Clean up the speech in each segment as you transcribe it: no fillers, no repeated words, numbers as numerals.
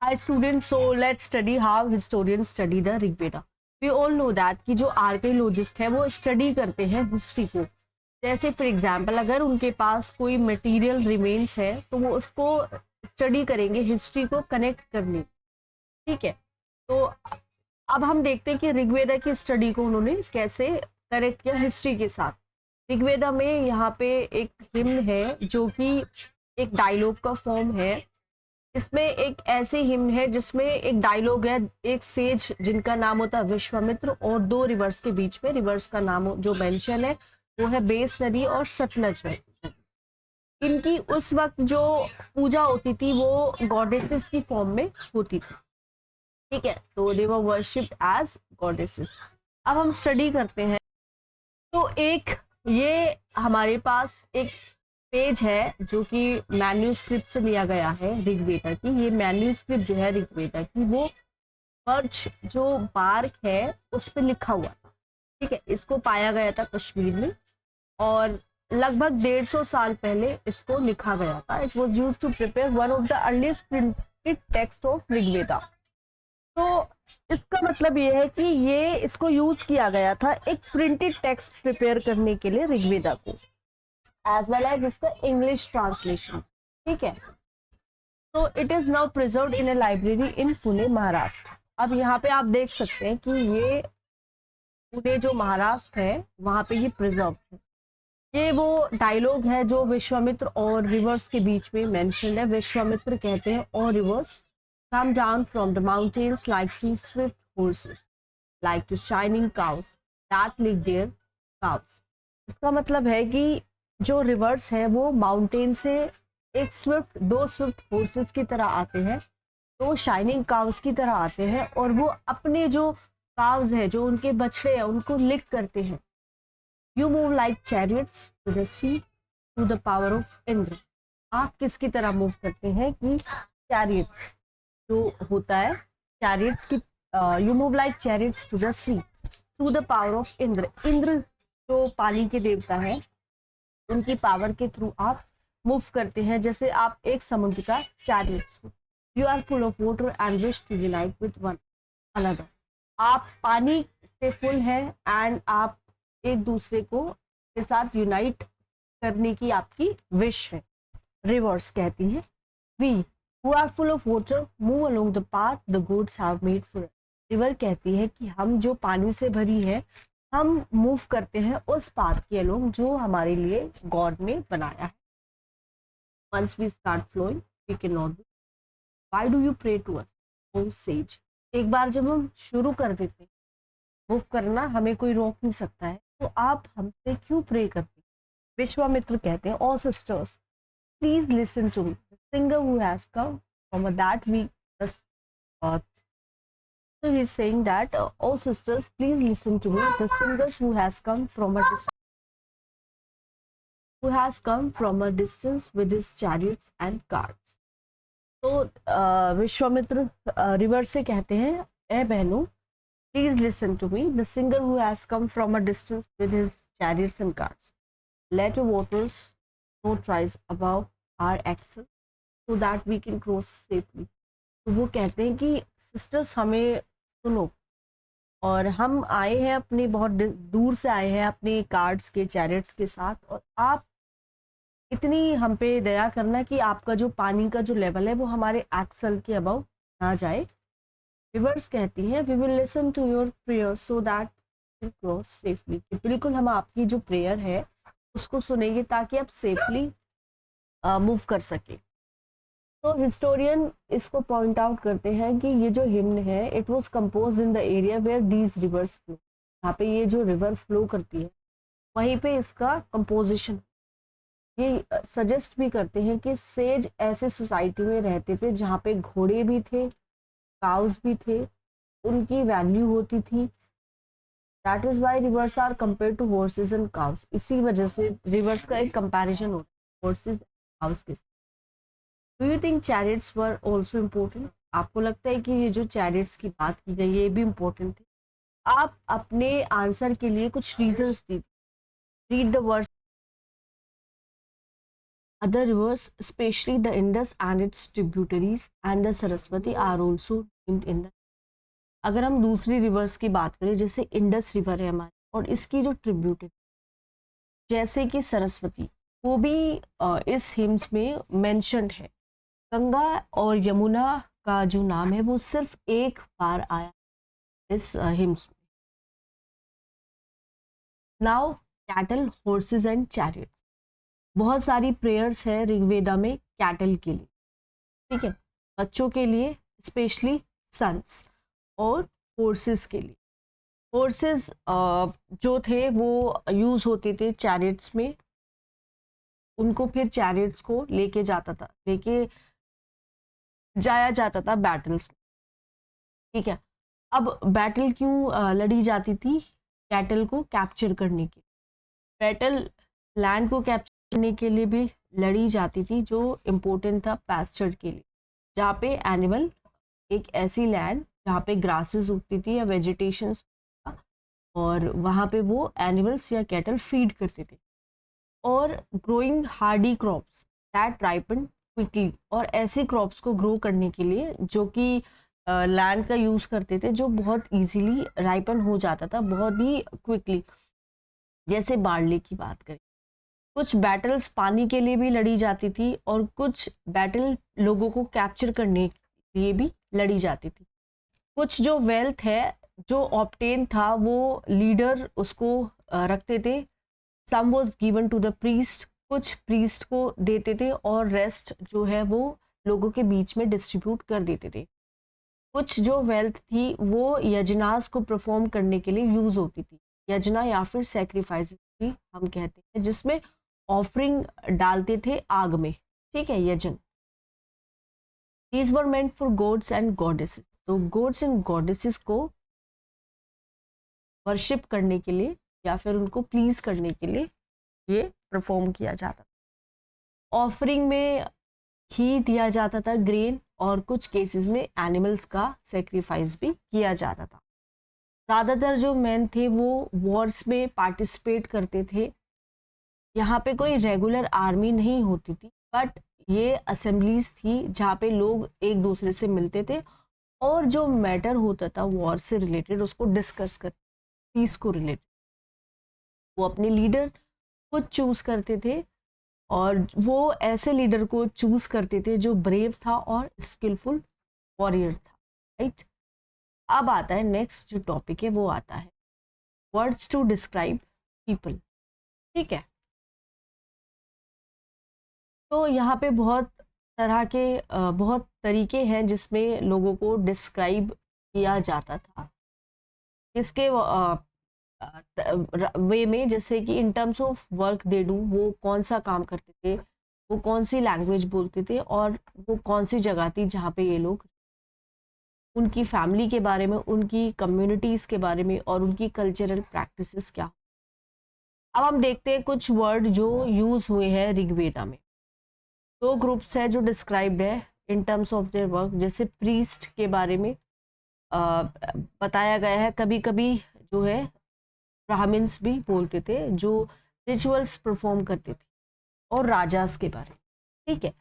Hi students, so let's study how historians study the Rig Veda. We all know that कि जो archaeologist है वो study करते हैं हिस्ट्री को. जैसे फॉर एग्जांपल अगर उनके पास कोई मटेरियल रिमेन्स है तो वो उसको स्टडी करेंगे हिस्ट्री को कनेक्ट करने. ठीक है, तो अब हम देखते हैं कि ऋग्वेदा की स्टडी को उन्होंने कैसे कनेक्ट किया हिस्ट्री के साथ. ऋग्वेदा में यहाँ पे एक हिम्न है जो कि एक डायलॉग का फॉर्म है. इसमें एक ऐसी हिम्न है जिसमें एक डायलॉग है, एक सेज जिनका नाम होता है विश्वामित्र और दो रिवर्स के बीच में रिवर्स का नाम जो मेंशन है वो है बेस नदी और सतलज है. इनकी उस वक्त जो पूजा होती थी वो गॉडेसेस की फॉर्म में होती थी. ठीक है, तो दे वर वर्शिप्ड एज गॉडेसेस. अब हम स्टडी करते हैं. तो एक ये हमारे पास एक पेज है जो कि मैन्यूस्क्रिप्ट से लिया गया है ऋग्वेदा की. ये मैन्यूस्क्रिप्ट जो है ऋग्वेदा की वो पर्च जो बार्क है उस पर लिखा हुआ था. ठीक है, इसको पाया गया था कश्मीर में और लगभग 150 साल पहले इसको लिखा गया था. It was use to prepare one of the earliest printed text of Rigveda. तो इसका मतलब ये है कि ये इसको यूज किया गया था एक प्रिंटेड टेक्स्ट प्रिपेयर करने के लिए ऋग्वेदा को, एज वेल एज इसका इंग्लिश ट्रांसलेशन. ठीक है, तो it is now preserved in A library in Pune Maharashtra. अब यहाँ पे आप देख सकते हैं कि ये पुणे जो महाराष्ट्र है वहां पे ये प्रिजर्व है. ये वो डायलॉग है जो विश्वामित्र और रिवर्स के बीच में मेंशन है. विश्वामित्र कहते हैं और reverse come down from the mountains like two swift horses, like two shining cows that lick their calves. इसका मतलब है कि जो रिवर्स है वो माउंटेन से एक दो स्विफ्ट हॉर्सेस की तरह आते हैं, दो शाइनिंग काउस की तरह आते हैं और वो अपने जो काउस है जो उनके बछड़े हैं उनको लिक करते हैं. You move like chariots to the sea through the power of Indra. आप किसकी तरह मूव करते हैं कि चैरियट्स जो होता है चैरियट्स की. You move like chariots to the sea through the power of Indra. Indra जो पानी के देवता है उनकी पावर के थ्रू आप मूव करते हैं जैसे आप एक समुद्र का चैरियट्स हो. You are full of water and wish to unite with one another. आप पानी से फुल हैं एंड आप एक दूसरे को के साथ यूनाइट करने की आपकी विश है. रिवर्स कहती हैं we who are full of water move along the path the gods have made for us. River कहती है कि हम जो पानी से भरी है हम मूव करते हैं उस पाथ के अलोंग जो हमारे लिए गॉड ने बनाया है. Once we start flowing we cannot be. Why do you pray to us, O sage? एक बार जब हम शुरू कर देते हैं मूव करना हमें कोई रोक नहीं सकता है, तो आप हमसे क्यों प्रे करते हैं. विश्वामित्र कहते हैं ओ sisters please listen to me, the singer who has come from that we just so he's saying that oh sisters please listen to me, the singers who has come from a distance with his chariots and carts. तो Vishwamitra river से कहते हैं ए बहनों please listen to me, the singer who has come from a distance with his chariots and carts, let your waters no tries above our axle so that we can cross safely. तो वो कहते हैं कि sisters हमें सुनो और हम आए हैं अपने बहुत दूर से आए हैं अपने कार्ड्स के चैरियट्स के साथ और आप इतनी हम पे दया करना कि आपका जो पानी का जो लेवल है वो हमारे एक्सल के अबव ना जाए. रिवर्स कहती हैं we will listen to your prayer so that you cross safely. बिल्कुल हम आपकी जो प्रेयर है उसको सुनेंगे ताकि आप सेफली मूव कर सके. तो हिस्टोरियन इसको पॉइंट आउट करते हैं कि ये जो हिम्न है it was compose in the area where these rivers flow. यहाँ पे ये जो रिवर फ्लो करती है वहीं पे इसका कंपोजिशन. ये सजेस्ट भी करते हैं कि सेज ऐसे सोसाइटी में रहते थे जहाँ पे घोड़े भी थे, काउस भी थे, उनकी वैल्यू होती थी. That is why rivers are compare to horses and cows. इसी वजह से रिवर्स का एक कंपैरिजन होता है हॉर्सेज काउस के साथ. Do you think chariots were also important? आपको लगता है कि ये जो चैरियट्स की बात की गई ये भी इम्पोर्टेंट थे? आप अपने आंसर के लिए कुछ रीजंस दीजिए. Read the words Other rivers, especially the Indus and its tributaries and the Saraswati, are also named in the. अगर हम दूसरी रिवर्स की बात करें, जैसे इंडस रिवर है हमारी, और इसकी जो ट्रिब्यूटरी जैसे कि सरस्वती, वो भी इस हिम्स में मेंशन्ड है। गंगा और यमुना का जो नाम है वो सिर्फ एक बार आया इस हिम्स में। Now cattle, horses and chariots, बहुत सारी प्रेयर्स है ऋग्वेदा में कैटल के लिए, ठीक है, बच्चों के लिए स्पेशली सन्स, और हॉर्सेस के लिए। हॉर्सेस जो थे वो यूज होते थे चैरियट्स में, उनको फिर चैरियट्स को लेके जाया जाता था बैटल्स में, ठीक है। अब बैटल क्यों लड़ी जाती थी? कैटल को कैप्चर करने के लिए। बैटल लैंड को कैप्चर करने के लिए भी लड़ी जाती थी, जो इम्पोर्टेंट था पैस्चर के लिए, जहाँ पे एनिमल, एक ऐसी लैंड जहाँ पे ग्रासेस उगती थी या वेजिटेशन, और वहाँ पे वो एनिमल्स या कैटल फीड करते थे। और growing Hardy crops that ripen quickly, और ऐसी क्रॉप्स को ग्रो करने के लिए जो कि लैंड का यूज़ करते थे, जो बहुत इजीली राइपन हो जाता था, बहुत ही क्विकली, जैसे बार्ली की बात करें। कुछ बैटल्स पानी के लिए भी लड़ी जाती थी, और कुछ बैटल लोगों को कैप्चर करने के लिए भी लड़ी जाती थी। कुछ जो वेल्थ है जो ऑब्टेन था वो लीडर उसको रखते थे, some was given to the priest, कुछ प्रीस्ट को देते थे, और रेस्ट जो है वो लोगों के बीच में डिस्ट्रीब्यूट कर देते थे। कुछ जो वेल्थ थी वो यजनास को परफॉर्म करने के लिए यूज होती थी, यजना या फिर सेक्रीफाइस भी हम कहते हैं, जिसमें ऑफरिंग डालते थे आग में, ठीक है, यजन। These were meant for gods and goddesses, तो गोड्स एंड गॉडेसेस को वर्शिप करने के लिए या फिर उनको प्लीज करने के लिए ये परफॉर्म किया जाता था। ऑफरिंग में घी दिया जाता था, ग्रेन, और कुछ केसेस में एनिमल्स का सेक्रीफाइस भी किया जाता था। ज़्यादातर जो मैन थे वो वॉर्स में पार्टिसिपेट करते थे। यहाँ पे कोई रेगुलर आर्मी नहीं होती थी, बट ये असेंबलीज थी जहाँ पे लोग एक दूसरे से मिलते थे, और जो मैटर होता था वॉर से रिलेटेड उसको डिस्कस कर, पीस को रिलेटेड वो अपने लीडर खुद चूज करते थे, और वो ऐसे लीडर को चूज करते थे जो ब्रेव था और स्किलफुल वॉरियर था, राइट। अब आता है नेक्स्ट जो टॉपिक है, वो आता है वर्ड्स टू डिस्क्राइब पीपल, ठीक है। तो यहाँ पे बहुत तरह के बहुत तरीके हैं जिसमें लोगों को डिस्क्राइब किया जाता था, इसके वे में, जैसे कि in terms of work they do, वो कौन सा काम करते थे, वो कौन सी लैंग्वेज बोलते थे, और वो कौन सी जगह थी जहाँ पे ये लोग, उनकी फैमिली के बारे में, उनकी कम्युनिटीज़ के बारे में, और उनकी कल्चरल प्रैक्टिसेस क्या। अब हम देखते हैं कुछ वर्ड जो यूज़ हुए हैं ऋग्वेदा में। दो ग्रुप्स है जो डिस्क्राइब्ड है in terms of their work, जैसे प्रीस्ट के बारे में बताया गया है। कभी कभी जो है ब्राह्मण्स भी बोलते थे जो रिचुअल्स परफॉर्म करते थे, और राजास के बारे में, ठीक है।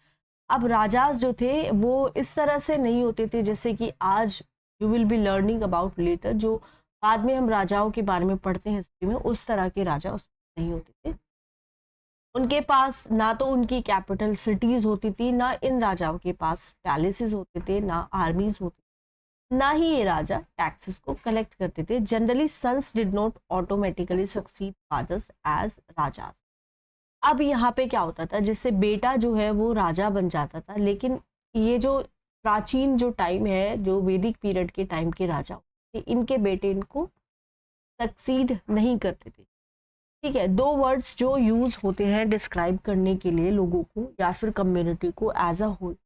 अब राजास जो थे वो इस तरह से नहीं होते थे जैसे कि आज you will be learning about later, जो बाद में हम राजाओं के बारे में पढ़ते हैं हिस्ट्री में, उस तरह के राजा उसमें नहीं होते थे। उनके पास ना तो उनकी कैपिटल सिटीज होती थी, ना इन राजाओं के पास पैलेसेस होते थे, ना आर्मीज होती, ना ही ये राजा टैक्सेस को कलेक्ट करते थे। Generally sons did not automatically succeed fathers as rajas. अब यहाँ पे क्या होता था, जैसे बेटा जो है वो राजा बन जाता था, लेकिन ये जो प्राचीन जो टाइम है, जो वैदिक पीरियड के टाइम के राजा, इनके बेटे इनको सक्सीड नहीं करते थे, ठीक है। दो वर्ड्स जो यूज होते हैं डिस्क्राइब करने के लिए लोगों को या फिर कम्युनिटी को एज अ होल,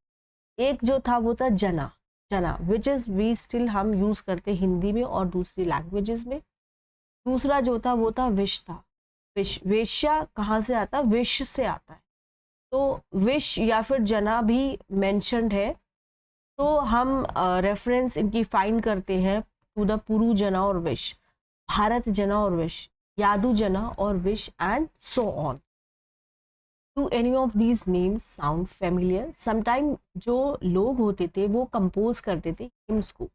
एक जो था वो था जना, जना विच इज वी स्टिल हम यूज करते हिंदी में और दूसरी लैंग्वेजेस में। दूसरा जो था वो था विश था। विश, वेश्या कहाँ से आता है? विश से आता है। तो विश या फिर जना भी मेंशन्ड है, तो हम रेफरेंस इनकी फाइंड करते हैं टू द पुरु जना और विश, भारत जना और विश, यादू जना और wish, and so on. Do any of these names sound familiar? Sometime जो लोग होते थे वो कंपोज करते थे हिम्स को,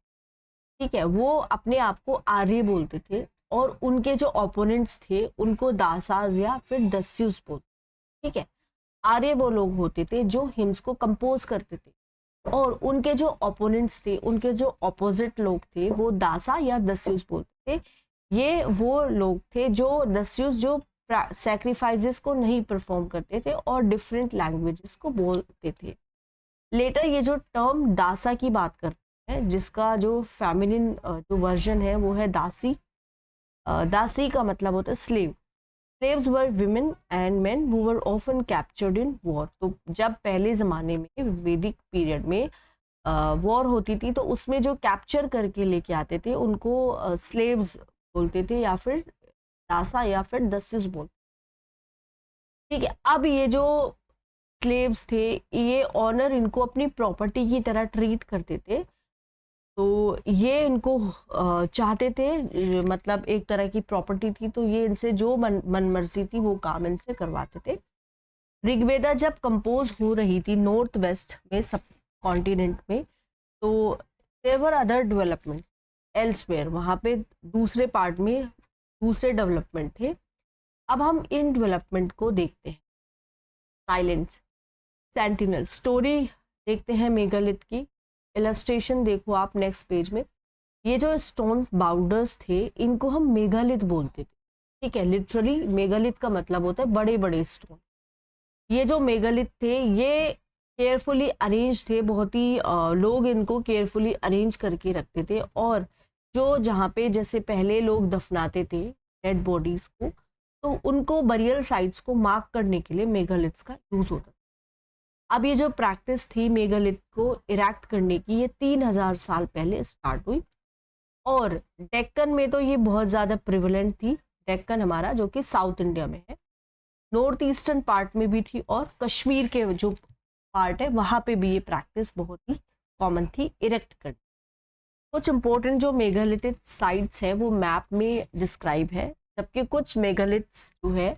ठीक है, वो अपने आप को आर्य बोलते थे और उनके जो ओपोनेंट्स थे उनको दासाज या फिर दस्युस बोलते, ठीक है। आर्य वो लोग होते थे जो हिम्स को कंपोज करते थे और उनके जो ओपोनेंट्स थे, उनके जो ऑपोजिट लोग थे वो दासा या दस्युस बोलते थे। ये वो लोग थे जो दस्युस जो सैक्रिफाइसेस को नहीं परफॉर्म करते थे और डिफरेंट लैंग्वेजेस को बोलते थे। लेटर ये जो टर्म दासा की बात करते हैं, जिसका जो फेमिनिन जो वर्जन है वो है दासी। दासी का मतलब होता है slave. Slaves were women and men who were often captured in war। तो जब पहले ज़माने में वैदिक पीरियड में वॉर होती थी तो उसमें जो कैप्चर करके लेके आते थे उनको स्लेव्स बोलते थे या फिर दासा या फिर दस्युस बोलते, ठीक है। अब ये जो स्लेव्स थे ये ऑनर इनको अपनी प्रॉपर्टी की तरह ट्रीट करते थे, तो ये इनको चाहते थे, मतलब एक तरह की प्रॉपर्टी थी, तो ये इनसे जो मन मर्जी थी वो काम इनसे करवाते थे। ऋग्वेदा जब कंपोज हो रही थी नॉर्थ वेस्ट में सब कॉन्टिनेंट में, तो there were other developments elsewhere, वहाँ पे दूसरे पार्ट में दूसरे डेवलपमेंट थे। अब हम इन डेवलपमेंट को देखते हैं। साइलेंस, सेंटिनल, स्टोरी देखते हैं मेगालिथ की। इलस्ट्रेशन देखो आप नेक्स्ट पेज में। ये जो स्टोन बाउंडर्स थे इनको हम मेगालिथ बोलते थे, ठीक है। लिटरली मेगालिथ का मतलब होता है बड़े बड़े स्टोन। ये जो मेगालिथ थे ये केयरफुली अरेंज थे, बहुत ही लोग इनको केयरफुली अरेंज करके रखते थे। और जो जहाँ पे जैसे पहले लोग दफनाते थे डेड बॉडीज को, तो उनको बरियल साइट्स को मार्क करने के लिए मेगालिथ्स का यूज होता था। अब ये जो प्रैक्टिस थी मेगालिथ को इरेक्ट करने की, ये 3000 साल पहले स्टार्ट हुई और डेक्कन में तो ये बहुत ज़्यादा प्रिवलेंट थी। डेक्कन हमारा जो कि साउथ इंडिया में है, नॉर्थ ईस्टर्न पार्ट में भी थी और कश्मीर के जो पार्ट है वहाँ पे भी ये प्रैक्टिस बहुत ही कॉमन थी इरेक्ट करनी। कुछ इंपॉर्टेंट जो मेगालिथिक साइट्स है वो मैप में डिस्क्राइब है, जबकि कुछ मेगालिथ्स जो है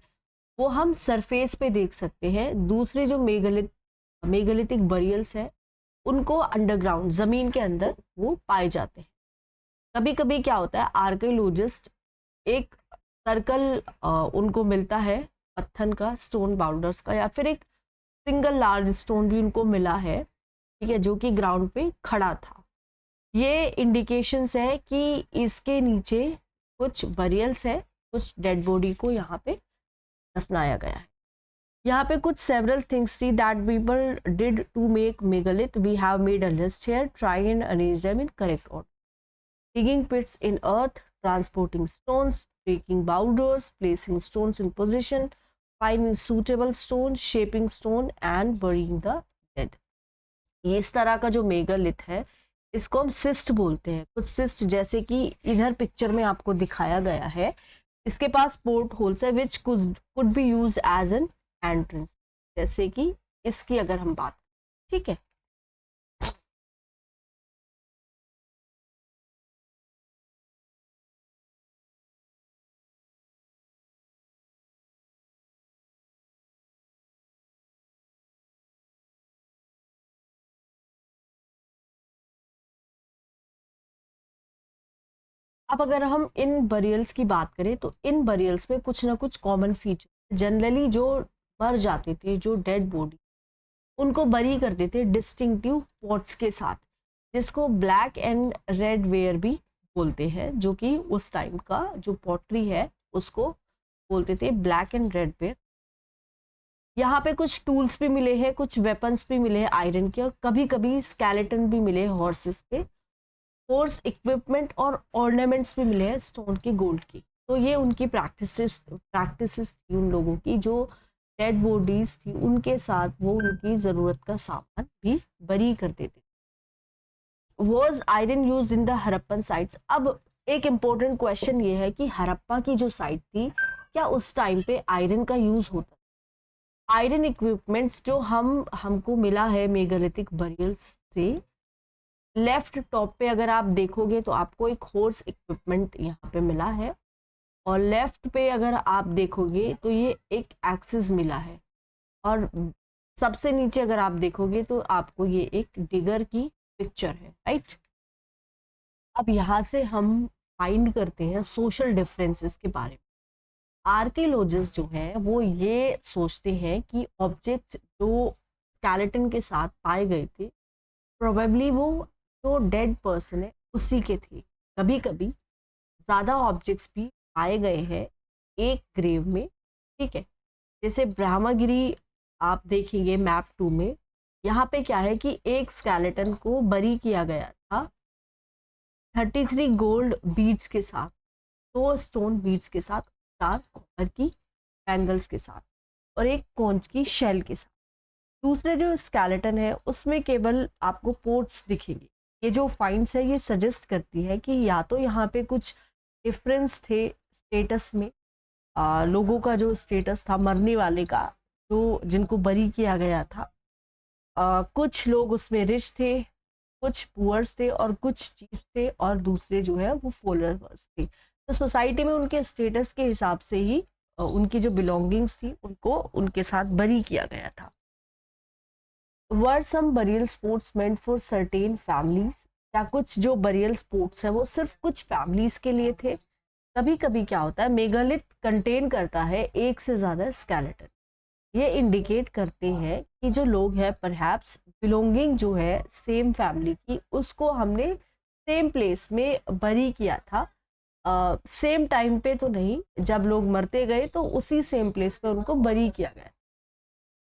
वो हम सरफेस पे देख सकते हैं। दूसरे जो मेगालिथिक बरियल्स है उनको अंडरग्राउंड ज़मीन के अंदर वो पाए जाते हैं। कभी कभी क्या होता है, आर्कियोलॉजिस्ट एक सर्कल उनको मिलता है पत्थर का, स्टोन बाउंडर्स का, या फिर एक सिंगल लार्ज स्टोन भी उनको मिला है, ठीक है, जो कि ग्राउंड पे खड़ा था। ये इंडिकेशंस है कि इसके नीचे कुछ बरियल्स है, कुछ डेड बॉडी को यहाँ पे दफनाया गया है। यहाँ पे कुछ सेवरल थिंग्स थी that people did to make megalith. We have made a list here, try and arrange them in correct order. digging pits in earth, transporting stones, breaking boulders, placing stones in position, finding suitable stone, shaping stone and burying the dead। ये इस तरह का जो megalith है इसको हम cyst बोलते हैं। कुछ सिस्ट जैसे कि इधर पिक्चर में आपको दिखाया गया है, इसके पास पोर्ट होल्स है which could be use as an entrance, जैसे कि इसकी अगर हम बात, ठीक है। अब अगर हम इन बरियल्स की बात करें तो इन बरियल्स में कुछ ना कुछ कॉमन फीचर, जनरली जो मर जाते थे, जो डेड बॉडी, उनको बरी करते थे डिस्टिंक्टिव पॉट्स के साथ, जिसको ब्लैक एंड रेड वेयर भी बोलते हैं, जो कि उस टाइम का जो पॉटरी है उसको बोलते थे ब्लैक एंड रेड वेयर। यहाँ पे कुछ टूल्स भी मिले हैं, कुछ वेपन्स भी मिले हैं आयरन के, और कभी कभी स्केलेटन भी मिले हॉर्सेस के, फोर्स इक्विपमेंट और ऑर्नामेंट्स भी मिले हैं स्टोन की, गोल्ड की। तो ये उनकी प्रैक्टिसेस थी उन लोगों की, जो डेड बॉडीज थी उनके साथ वो उनकी ज़रूरत का सामान भी बरी करते थे। Was iron use in the Harappan sites? अब एक इम्पोर्टेंट क्वेश्चन ये है कि हरप्पा की जो साइट थी क्या उस टाइम पे आयरन का यूज होता? आयरन इक्विपमेंट्स जो हमको मिला है मेगालिथिक बरियल्स से, लेफ्ट टॉप पे अगर आप देखोगे तो आपको एक हॉर्स इक्विपमेंट यहाँ पे मिला है, और लेफ्ट पे अगर आप देखोगे तो ये एक एक्सिस मिला है, और सबसे नीचे अगर आप देखोगे तो आपको ये एक डिगर की पिक्चर है, राइट। अब यहाँ से हम फाइंड करते हैं सोशल डिफरेंसेस के बारे में। आर्कियोलॉजिस्ट जो है वो ये सोचते हैं कि ऑब्जेक्ट जो स्केलेटन के साथ पाए गए थे प्रोबेबली वो जो डेड पर्सन है उसी के थे। कभी कभी ज़्यादा ऑब्जेक्ट्स भी पाए गए हैं एक ग्रेव में, ठीक है। जैसे ब्रह्मगिरी आप देखेंगे मैप 2 में, यहाँ पे क्या है कि एक स्केलेटन को बरी किया गया था 33 गोल्ड बीड्स के साथ, 2 स्टोन बीड्स के साथ, 4 कॉपर की बैंगल्स के साथ और एक कॉन्च की शेल के साथ। दूसरे जो स्केलेटन है उसमें केवल आपको पोर्ट्स दिखेंगे। ये जो फाइंड्स है ये सजेस्ट करती है कि या तो यहाँ पे कुछ डिफरेंस थे स्टेटस में, लोगों का जो स्टेटस था मरने वाले का, जो जिनको बरी किया गया था, कुछ लोग उसमें रिच थे, कुछ पुअर्स थे और कुछ चीफ थे और दूसरे जो है वो फॉलोअर्स थे। तो सोसाइटी में उनके स्टेटस के हिसाब से ही उनकी जो बिलोंगिंग्स थी उनको उनके साथ बरी किया गया था। Were some burial spots meant for certain families, या कुछ जो बरियल स्पोर्ट्स है वो सिर्फ कुछ फैमिलीज के लिए थे। कभी कभी क्या होता है मेगालिथ कंटेन करता है एक से ज्यादा स्केलेटन। ये इंडिकेट करते हैं कि जो लोग हैं परहैप्स बिलोंगिंग जो है सेम फैमिली की, उसको हमने सेम प्लेस में बरी किया था। सेम टाइम पे तो नहीं, जब लोग मरते गए तो उसी सेम प्लेस पे उनको बरी किया गया।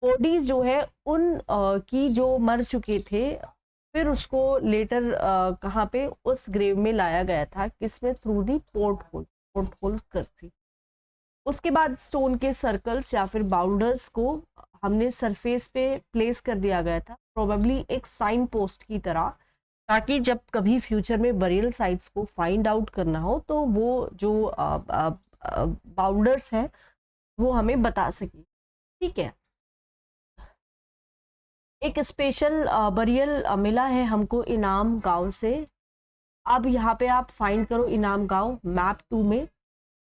बॉडीज जो है उन की जो मर चुके थे फिर उसको लेटर कहाँ पे उस ग्रेव में लाया गया था, किसमें, थ्रू दी पोर्ट होल कर थी। उसके बाद स्टोन के सर्कल्स या फिर बाउंडर्स को हमने सरफेस पे प्लेस कर दिया गया था, प्रोबेबली एक साइन पोस्ट की तरह, ताकि जब कभी फ्यूचर में बरियल साइट्स को फाइंड आउट करना हो तो वो जो बाउंडर्स हैं वो हमें बता सके, ठीक है। एक स्पेशल बरियल मिला है हमको इनाम गांव से। अब यहाँ पे आप फाइंड करो इनाम गांव मैप 2 में।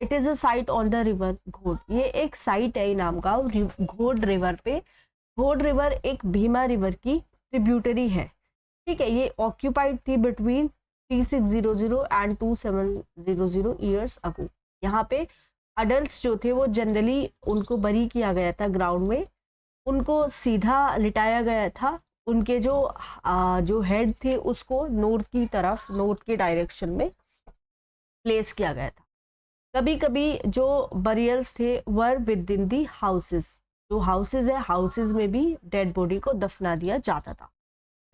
It is a site on the river Ghod, ये एक साइट है इनाम गांव घोड रिवर पे। घोड रिवर एक भीमा रिवर की ट्रिब्यूटरी है, ठीक है। ये ऑक्यूपाइड थी बिटवीन 3600 एंड 2700 ईयर्स अगो। यहाँ पे अडल्ट जो थे वो जनरली उनको बरी किया गया था ग्राउंड में, उनको सीधा लिटाया गया था, उनके जो हेड थे उसको नॉर्थ की तरफ, नॉर्थ के डायरेक्शन में प्लेस किया गया था। कभी कभी जो बरियल्स थे were with in the houses, जो हाउसेज है हाउसेज में भी डेड बॉडी को दफना दिया जाता था।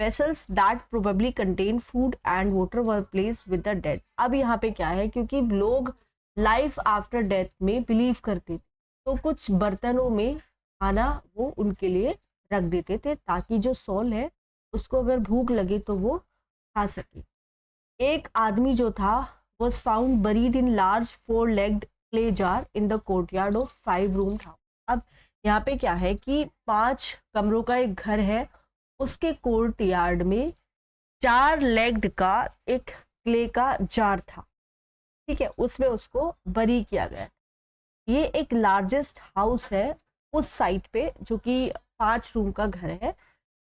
Vessels that probably contain food and water were place with the dead. अब यहाँ पे क्या है, क्योंकि लोग लाइफ आफ्टर डेथ में बिलीव करते थे तो कुछ बर्तनों में खाना वो उनके लिए रख देते थे ताकि जो सोल है उसको अगर भूख लगे तो वो खा सके। एक आदमी जो था was found buried in large four-legged clay jar in the courtyard of 5-room house। अब यहाँ पे क्या है कि 5 कमरों का एक घर है, उसके कोर्ट यार्ड में 4 लेग्ड का एक क्ले का जार था, ठीक है, उसमें उसको बरी किया गया। ये एक लार्जेस्ट हाउस है उस साइट पे जो कि 5 रूम का घर है,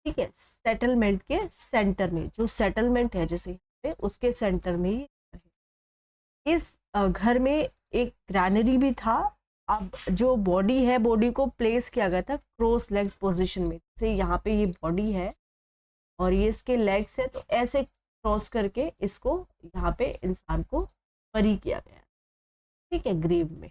ठीक है। सेटलमेंट के सेंटर में, जो सेटलमेंट है जैसे उसके सेंटर में ही इस घर में एक ग्रैनरी भी था। अब जो बॉडी है, बॉडी को प्लेस किया गया था क्रॉस लेग पोजीशन में, जैसे यहाँ पे ये बॉडी है और ये इसके लेग्स है, तो ऐसे क्रॉस करके इसको यहाँ पे इंसान को बरी किया गया, ठीक है, ग्रेव में।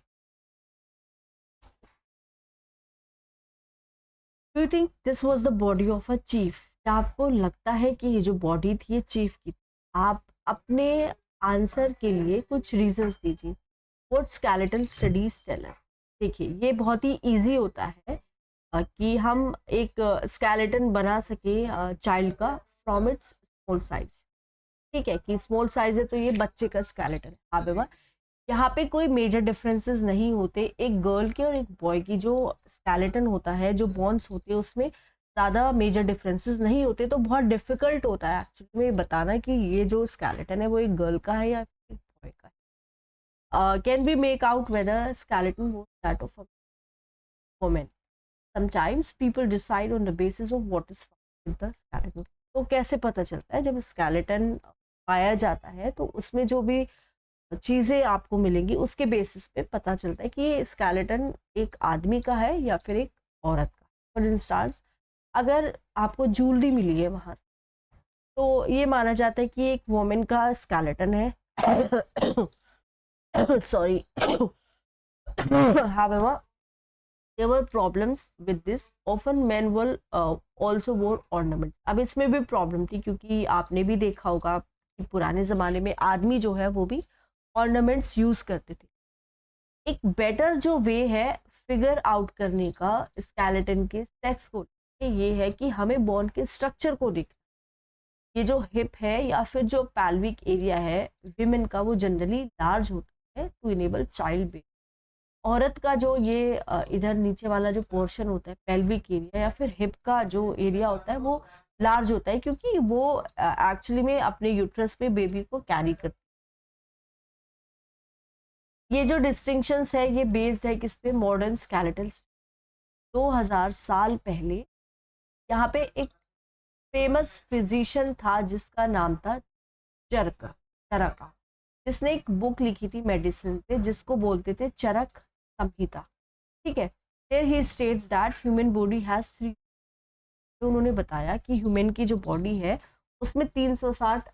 Do you think this was the body of a chief? क्या आपको लगता है कि ये जो बॉडी थी ये चीफ की? आप अपने आंसर के लिए कुछ रीजंस दीजिए। What skeletal studies tell us? देखिए ये बहुत ही इजी होता है कि हम एक स्केलेटन बना सके चाइल्ड का फ्रॉम इट्स स्मॉल साइज, ठीक है, कि स्मॉल साइज है तो ये बच्चे का स्केलेटन है। हाउएवर यहाँ पे कोई मेजर डिफरेंसेस नहीं होते एक गर्ल के और एक बॉय की जो स्केलेटन होता है, जो बोन्स होते हैं उसमें ज़्यादा मेजर डिफरेंसेस नहीं होते। तो बहुत डिफिकल्ट होता है एक्चुअली में बताना कि ये जो स्केलेटन है वो एक गर्ल का है या एक बॉय का है। Can we make out whether skeleton was that of a woman? Sometimes people decide on the basis of what is found in the skeleton. तो कैसे पता चलता है? जब स्केलेटन पाया जाता है तो उसमें जो भी चीज़ें आपको मिलेंगी उसके बेसिस पे पता चलता है कि ये स्केलेटन एक आदमी का है या फिर एक औरत का। फॉर इंस्टांस, अगर आपको ज्वेलरी मिली है वहाँ से, तो ये माना जाता है कि एक वुमेन का स्केलेटन है। Sorry. However, there were problems with this. Often men will also wore ornaments. अब इसमें भी प्रॉब्लम थी क्योंकि आपने भी देखा होगा कि पुराने ज़माने में आदमी जो है वो भी ऑर्नामेंट्स यूज़ करते थे। एक बेटर जो वे है फिगर आउट करने का स्केलेटन के सेक्स को, ये है कि हमें बोन के स्ट्रक्चर को देखना। ये जो हिप है या फिर जो पैल्विक एरिया है विमेन का, वो जनरली लार्ज होता है टू इनेबल चाइल्ड बेबी। औरत का जो ये इधर नीचे वाला जो पोर्शन होता है पेल्विक एरिया या फिर हिप का जो एरिया होता है वो लार्ज होता है क्योंकि वो एक्चुअली में अपने यूट्रस पे बेबी को कैरी करती है। ये जो डिस्टिंक्शंस है ये बेस्ड है किस पे? Modern skeletal. 2000 साल पहले यहाँ पे एक फेमस फिजिशियन था जिसका नाम था चरका, जिसने एक बुक लिखी थी मेडिसिन पे जिसको बोलते थे चरक संहिता। ठीक है। There he states that human body has 3। तो उन्होंने बताया कि ह्यूमन की जो बॉडी है उसमें 360